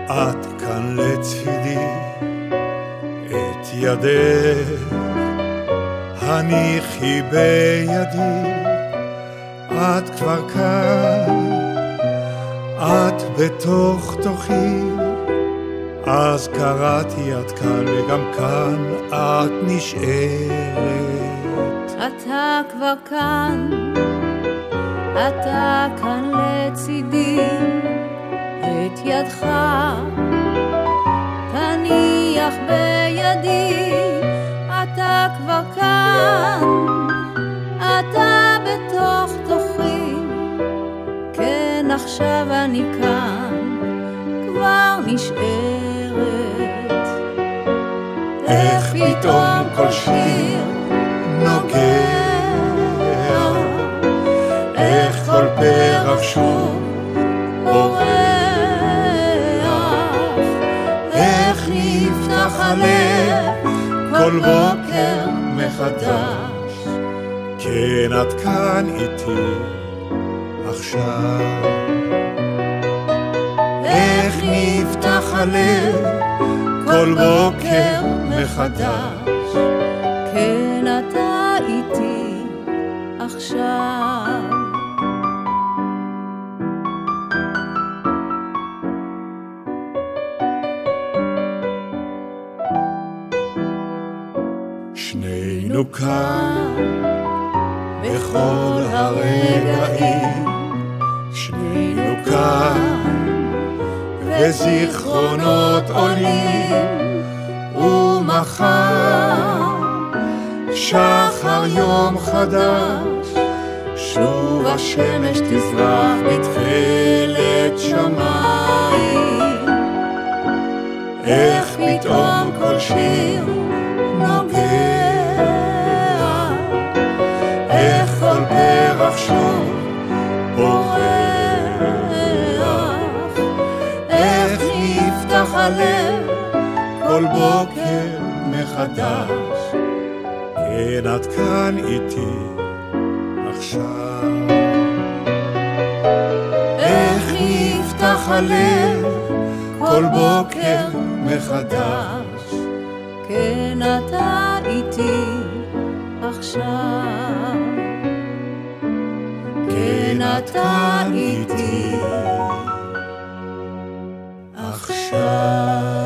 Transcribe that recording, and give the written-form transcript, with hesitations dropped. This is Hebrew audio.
את כאן לצידי, את ידך הניחי בידי, את כבר כאן, את בתוך תוכי, אז קראתי את כאן וגם כאן את נשארת. אתה כבר כאן, אתה כאן לצידי, את ידך תניח בידי, אתה כבר כאן, אתה בתוך תוכי, כן עכשיו אני כאן, כבר נשארת. איך פתאום כל שיר נוגע, איך כל פרח שוב אורח, איך נפתח הלב כל בוקר מחדש, כן את כאן איתי עכשיו. איך נפתח הלב כל בוקר מחדש, כן אתה איתי עכשיו. שנינו כאן בכל הרגעים, שנינו כאן וזיכרונות עולים, ומחר שחר יום חדש, שוב השמש תזרח בתכלת שמיים. איך פתאום כל שיר נוגע, איך כל פרח שוב פורח, איך נפתח הלב כל בוקר מחדש, כן את כאן איתי עכשיו. איך נפתח הלב כל בוקר מחדש, כן אתה איתי עכשיו, כן אתה איתי עכשיו.